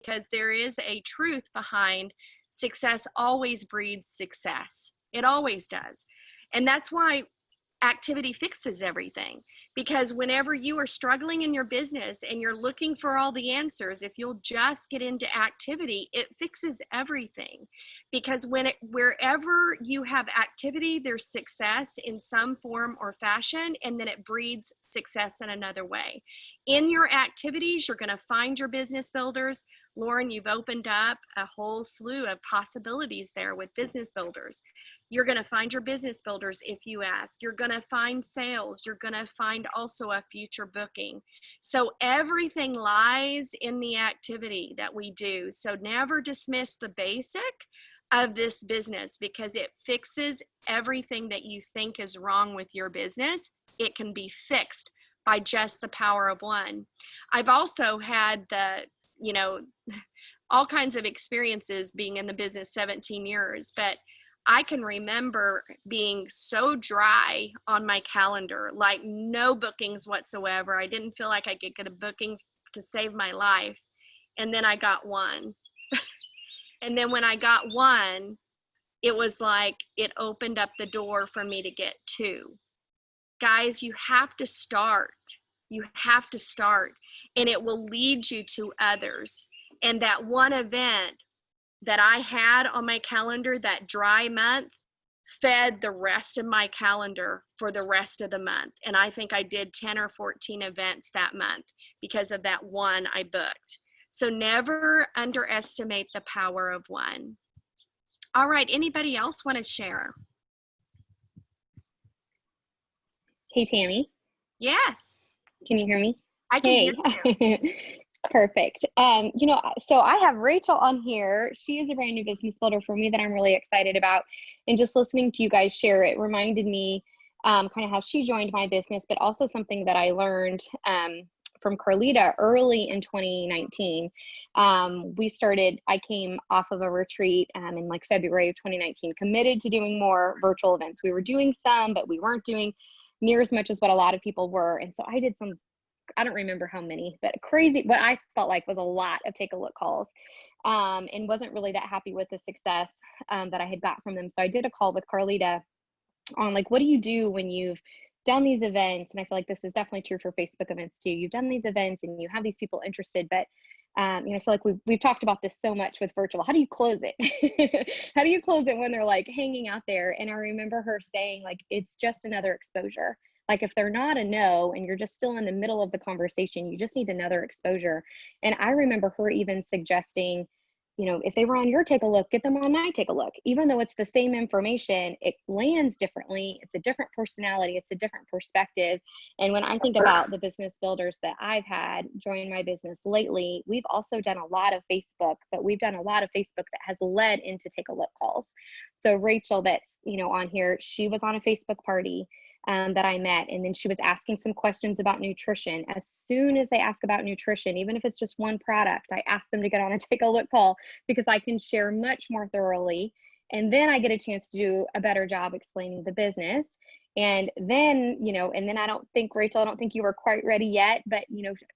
because there is a truth behind success always breeds success. It always does. And that's why activity fixes everything, because whenever you are struggling in your business and you're looking for all the answers, if you'll just get into activity, it fixes everything. Because wherever you have activity, there's success in some form or fashion, and then it breeds success in another way. In your activities, you're going to find your business builders. Lauren, you've opened up a whole slew of possibilities there with business builders. You're going to find your business builders if you ask. You're going to find sales. You're going to find also a future booking. So everything lies in the activity that we do. So never dismiss the basic of this business, because it fixes everything that you think is wrong with your business. It can be fixed by just the power of one. I've also had all kinds of experiences being in the business 17 years, but I can remember being so dry on my calendar, like no bookings whatsoever. I didn't feel like I could get a booking to save my life. And then I got one. And then when I got one, it was like it opened up the door for me to get two. Guys, you have to start. You have to start, and it will lead you to others. And that one event that I had on my calendar, that dry month, fed the rest of my calendar for the rest of the month. And I think I did 10 or 14 events that month because of that one I booked. So never underestimate the power of one. All right, anybody else want to share? Hey, Tammy. Yes. Can you hear me? I can hear you. Perfect. So I have Rachel on here. She is a brand new business builder for me that I'm really excited about. And just listening to you guys share, it reminded me kind of how she joined my business, but also something that I learned from Carlita early in 2019. I came off of a retreat in like February of 2019, committed to doing more virtual events. We were doing some, but we weren't doing near as much as what a lot of people were. And so I did some, I don't remember how many, but crazy, what I felt like was a lot of take a look calls, and wasn't really that happy with the success that I had got from them. So I did a call with Carlita on like, what do you do when you've done these events? And I feel like this is definitely true for Facebook events too. You've done these events and you have these people interested, but I feel like we've talked about this so much with virtual. How do you close it? How do you close it when they're like hanging out there? And I remember her saying like, it's just another exposure. Like if they're not a no and you're just still in the middle of the conversation, you just need another exposure. And I remember her even suggesting, if they were on your take a look, get them on my take a look. Even though it's the same information, it lands differently. It's a different personality. It's a different perspective. And when I think about the business builders that I've had join my business lately, we've also done a lot of Facebook, but we've done a lot of Facebook that has led into take a look calls. So Rachel, that's, on here, she was on a Facebook party that I met, and then she was asking some questions about nutrition. As soon as they ask about nutrition, even if it's just one product, I ask them to get on a take a look call because I can share much more thoroughly. And then I get a chance to do a better job explaining the business. And then, I don't think, Rachel, I don't think you were quite ready yet, but,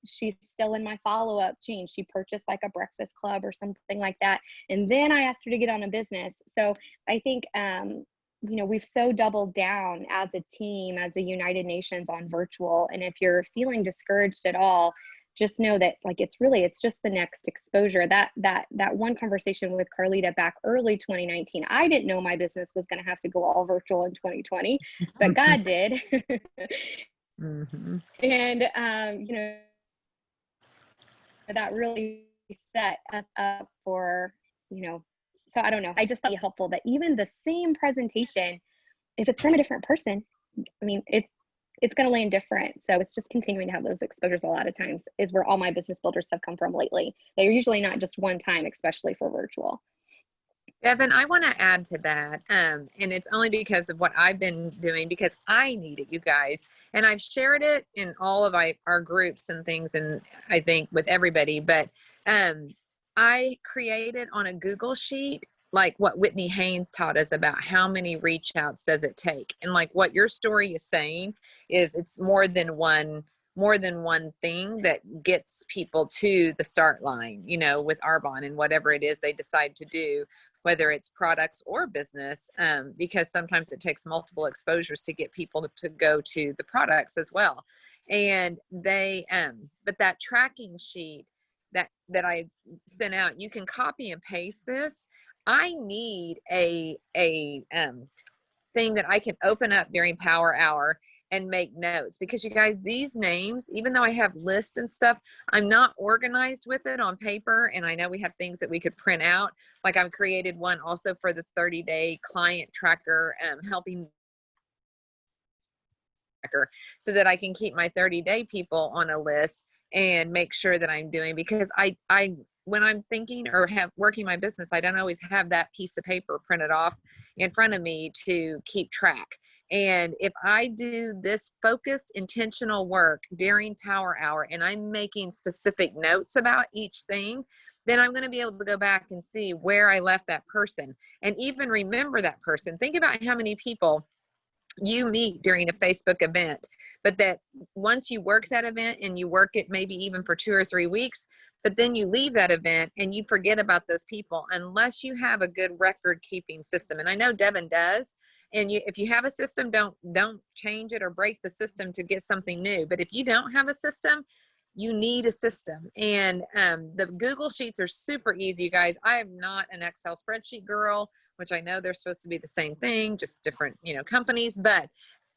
she's still in my follow-up chain. She purchased like a breakfast club or something like that. And then I asked her to get on a business. So I think, we've so doubled down as a team, as a United Nations on virtual. And if you're feeling discouraged at all, just know that like, it's just the next exposure. That one conversation with Carlita back early 2019, I didn't know my business was going to have to go all virtual in 2020, but God did. Mm-hmm. And, that really set us up for, so I don't know. I just thought it helpful that even the same presentation, if it's from a different person, I mean, it's going to land different. So it's just continuing to have those exposures a lot of times is where all my business builders have come from lately. They're usually not just one time, especially for virtual. Devin, I want to add to that. And it's only because of what I've been doing, because I need it, you guys. And I've shared it in all of our groups and things, and I think with everybody, but I created on a Google sheet, like what Whitney Haynes taught us about how many reach outs does it take. And like what your story is saying is it's more than one more than one thing that gets people to the start line, you know, with Arbonne and whatever it is they decide to do, whether it's products or business, because sometimes it takes multiple exposures to get people to go to the products as well. And they, but that tracking sheet that I sent out, you can copy and paste this. I need a thing that I can open up during Power Hour and make notes, because you guys, these names, even though I have lists and stuff, I'm not organized with it on paper. And I know we have things that we could print out. Like I've created one also for the 30-day client tracker, helping tracker, so that I can keep my 30-day people on a list and make sure that I'm doing, because I when I'm thinking or have working my business, I don't always have that piece of paper printed off in front of me to keep track. And if I do this focused, intentional work during Power Hour and I'm making specific notes about each thing, then I'm going to be able to go back and see where I left that person and even remember that person. Think about how many people you meet during a Facebook event, but that once you work that event and you work it maybe even for 2 or 3 weeks, but then you leave that event and you forget about those people unless you have a good record keeping system. And I know Devin does. And if you have a system, don't change it or break the system to get something new. But if you don't have a system, you need a system. And the Google Sheets are super easy, you guys. I am not an Excel spreadsheet girl, which I know they're supposed to be the same thing, just different, you know, companies. But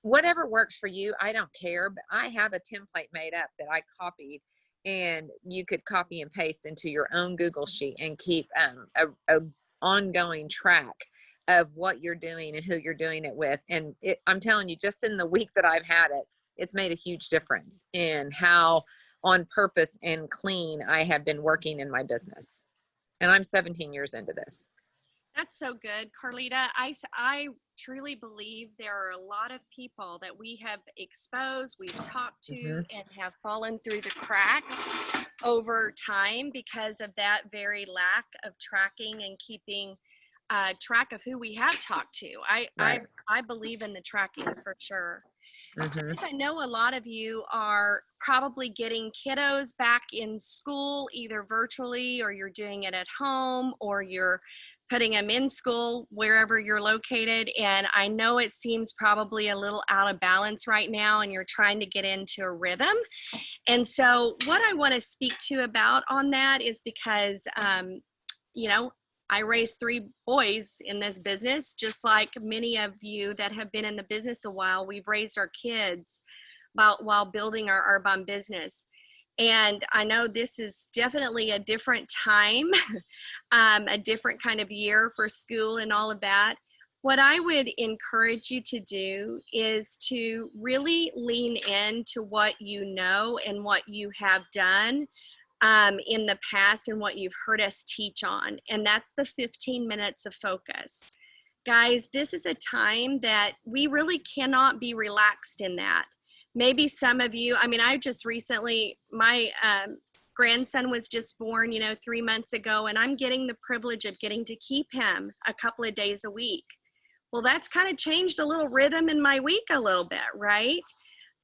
whatever works for you, I don't care. But I have a template made up that I copied, and you could copy and paste into your own Google Sheet and keep a ongoing track of what you're doing and who you're doing it with. And I'm telling you, just in the week that I've had it, it's made a huge difference in how on purpose and clean I have been working in my business. And I'm 17 years into this. That's so good, Carlita. I truly believe there are a lot of people that we have exposed, we've talked to, and have fallen through the cracks over time because of that very lack of tracking and keeping track of who we have talked to. I believe in the tracking for sure. I know a lot of you are probably getting kiddos back in school, either virtually or you're doing it at home, or you're putting them in school wherever you're located. And I know it seems probably a little out of balance right now, and you're trying to get into a rhythm. And so what I want to speak to about on that is because, you know, I raised 3 boys in this business, just like many of you that have been in the business a while. We've raised our kids while building our Arbonne business. And I know this is definitely a different time, a different kind of year for school and all of that. What I would encourage you to do is to really lean into what you know and what you have done in the past and what you've heard us teach on. And that's the 15 minutes of focus. Guys, this is a time that we really cannot be relaxed in that. Maybe some of you, I mean, I just recently, my grandson was just born, 3 months ago, and I'm getting the privilege of getting to keep him a couple of days a week. Well, that's kind of changed a little rhythm in my week a little bit, right?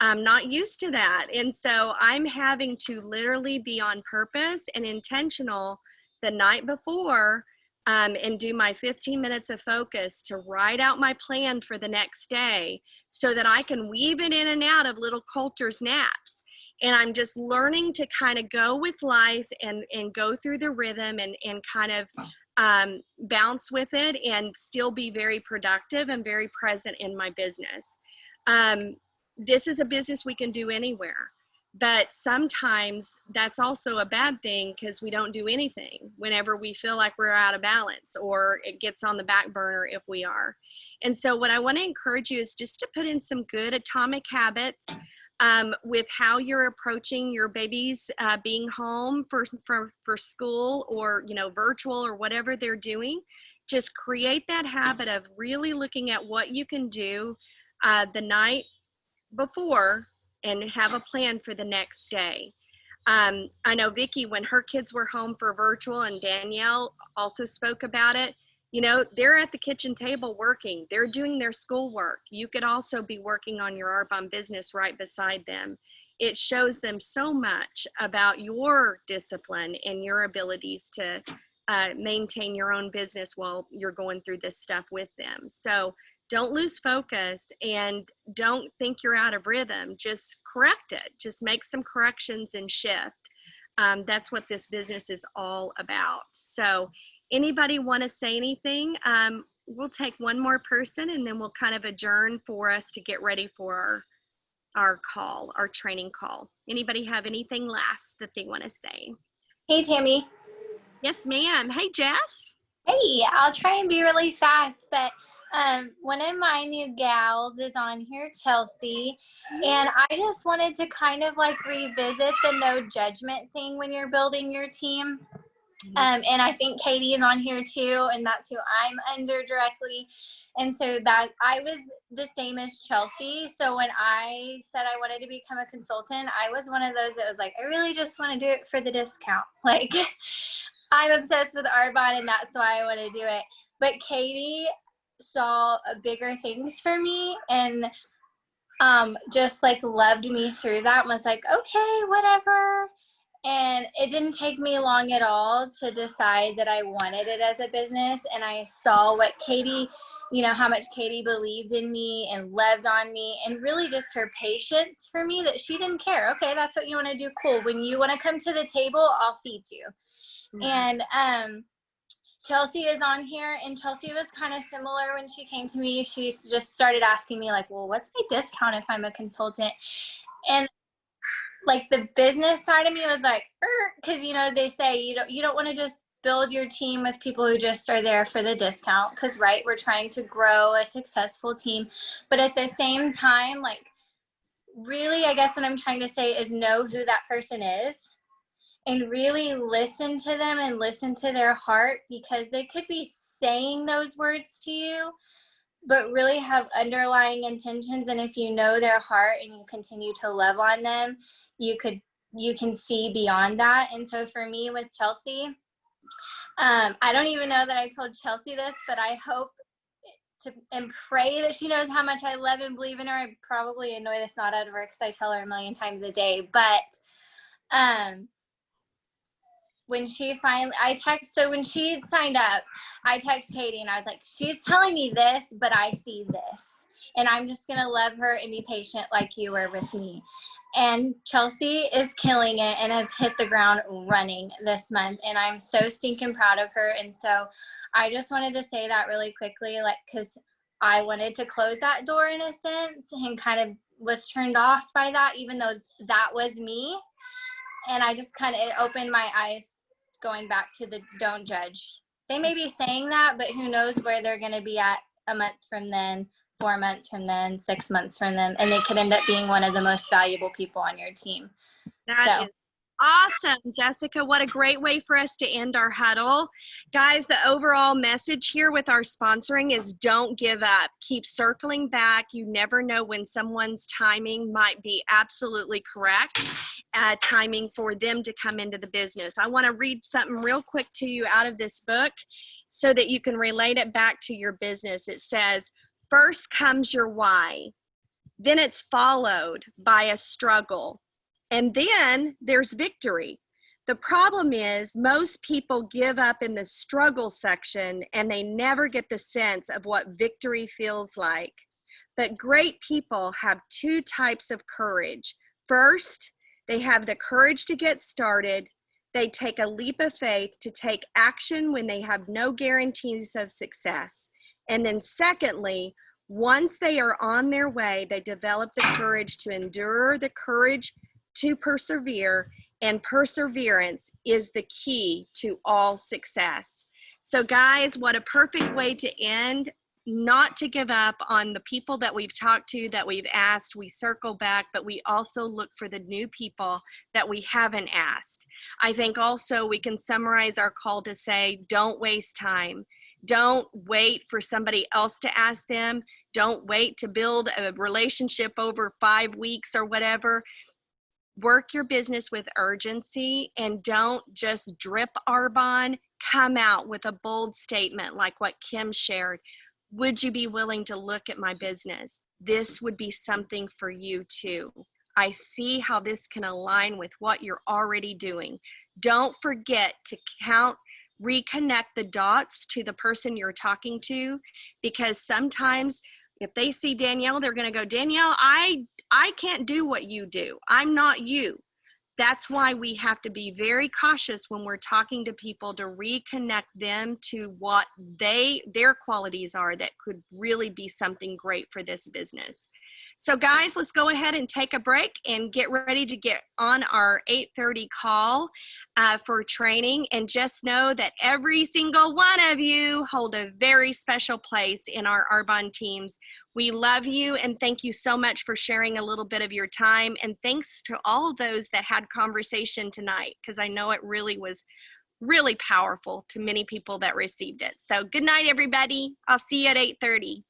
I'm not used to that. And so I'm having to literally be on purpose and intentional the night before and do my 15 minutes of focus to write out my plan for the next day so that I can weave it in and out of little Coulter's naps. And I'm just learning to kind of go with life and go through the rhythm and kind of bounce with it and still be very productive and very present in my business. This is a business we can do anywhere. But sometimes that's also a bad thing because we don't do anything whenever we feel like we're out of balance, or it gets on the back burner if we are. And so what I want to encourage you is just to put in some good atomic habits with how you're approaching your babies being home for school, or virtual, or whatever they're doing. Just create that habit of really looking at what you can do the night before and have a plan for the next day. I know Vicki, when her kids were home for virtual, and Danielle also spoke about it, they're at the kitchen table working. They're doing their schoolwork. You could also be working on your Arbonne business right beside them. it shows them so much about your discipline and your abilities to maintain your own business while you're going through this stuff with them. So don't lose focus and don't think you're out of rhythm. Just correct it. Just make some corrections and shift. That's what this business is all about. So anybody want to say anything? We'll take one more person and then we'll kind of adjourn for us to get ready for our call, our training call. Anybody have anything last that they want to say? Hey, Tammy. Yes, ma'am. Hey, Jess. Hey, I'll try and be really fast, but one of my new gals is on here, Chelsea, and I just wanted to kind of like revisit the no judgment thing when you're building your team. And I think Katie is on here too, and that's who I'm under directly. And so that I was the same as Chelsea. So when I said I wanted to become a consultant, I was one of those that was like, I really just want to do it for the discount. Like, I'm obsessed with Arbonne, and that's why I want to do it. But Katie saw bigger things for me and just like loved me through that and was like, okay, whatever. And it didn't take me long at all to decide that I wanted it as a business. And I saw what Katie, you know, how much Katie believed in me and loved on me, and really just her patience for me, that she didn't care. Okay, that's what you want to do. Cool. When you want to come to the table, I'll feed you. And Chelsea is on here, and Chelsea was kind of similar when she came to me. She just started asking me like, well, what's my discount if I'm a consultant? And like the business side of me was like, because you know, they say you don't want to just build your team with people who just are there for the discount, because right, we're trying to grow a successful team. But at the same time, like, really, I guess what I'm trying to say is know who that person is and really listen to them and listen to their heart, because they could be saying those words to you, but really have underlying intentions. And if you know their heart and you continue to love on them, you can see beyond that. And so for me with Chelsea, I don't even know that I told Chelsea this, but I hope and pray that she knows how much I love and believe in her. I probably annoy the snot out of her because I tell her a million times a day, but when she finally, so when she signed up, I text Katie and I was like, she's telling me this, but I see this. And I'm just going to love her and be patient like you were with me. And Chelsea is killing it and has hit the ground running this month. And I'm so stinking proud of her. And so I just wanted to say that really quickly, like, because I wanted to close that door in a sense and kind of was turned off by that, even though that was me. And I just kind of, it opened my eyes going back to the don't judge. They may be saying that, but who knows where they're going to be at a month from then, 4 months from then, 6 months from then, and they could end up being one of the most valuable people on your team. That is awesome, Jessica. What a great way for us to end our huddle. Guys, the overall message here with our sponsoring is don't give up. Keep circling back. You never know when someone's timing might be absolutely correct, timing for them to come into the business. I want to read something real quick to you out of this book so that you can relate it back to your business. It says, first comes your why, then it's followed by a struggle, and then there's victory. The problem is most people give up in the struggle section and they never get the sense of what victory feels like. But great people have two types of courage. First, they have the courage to get started. They take a leap of faith to take action when they have no guarantees of success. And then secondly, once they are on their way, they develop the courage to endure, the courage to persevere, and perseverance is the key to all success. So guys, what a perfect way to end. Not to give up on the people that we've talked to, that we've asked. We circle back, but we also look for the new people that we haven't asked. I think also we can summarize our call to say, don't waste time. Don't wait for somebody else to ask them. Don't wait to build a relationship over 5 weeks or whatever. Work your business with urgency and don't just drip Arbonne. Come out with a bold statement like what Kim shared. Would you be willing to look at my business? This would be something for you too. I see how this can align with what you're already doing. Don't forget to reconnect the dots to the person you're talking to, because sometimes if they see Danielle, they're going to go, Danielle, I can't do what you do. I'm not you. That's why we have to be very cautious when we're talking to people, to reconnect them to what their qualities are that could really be something great for this business. So guys, let's go ahead and take a break and get ready to get on our 8:30 call for training. And just know that every single one of you hold a very special place in our Arbonne teams. We love you, and thank you so much for sharing a little bit of your time. And thanks to all of those that had conversation tonight, because I know it really was really powerful to many people that received it. So good night, everybody. I'll see you at 8:30.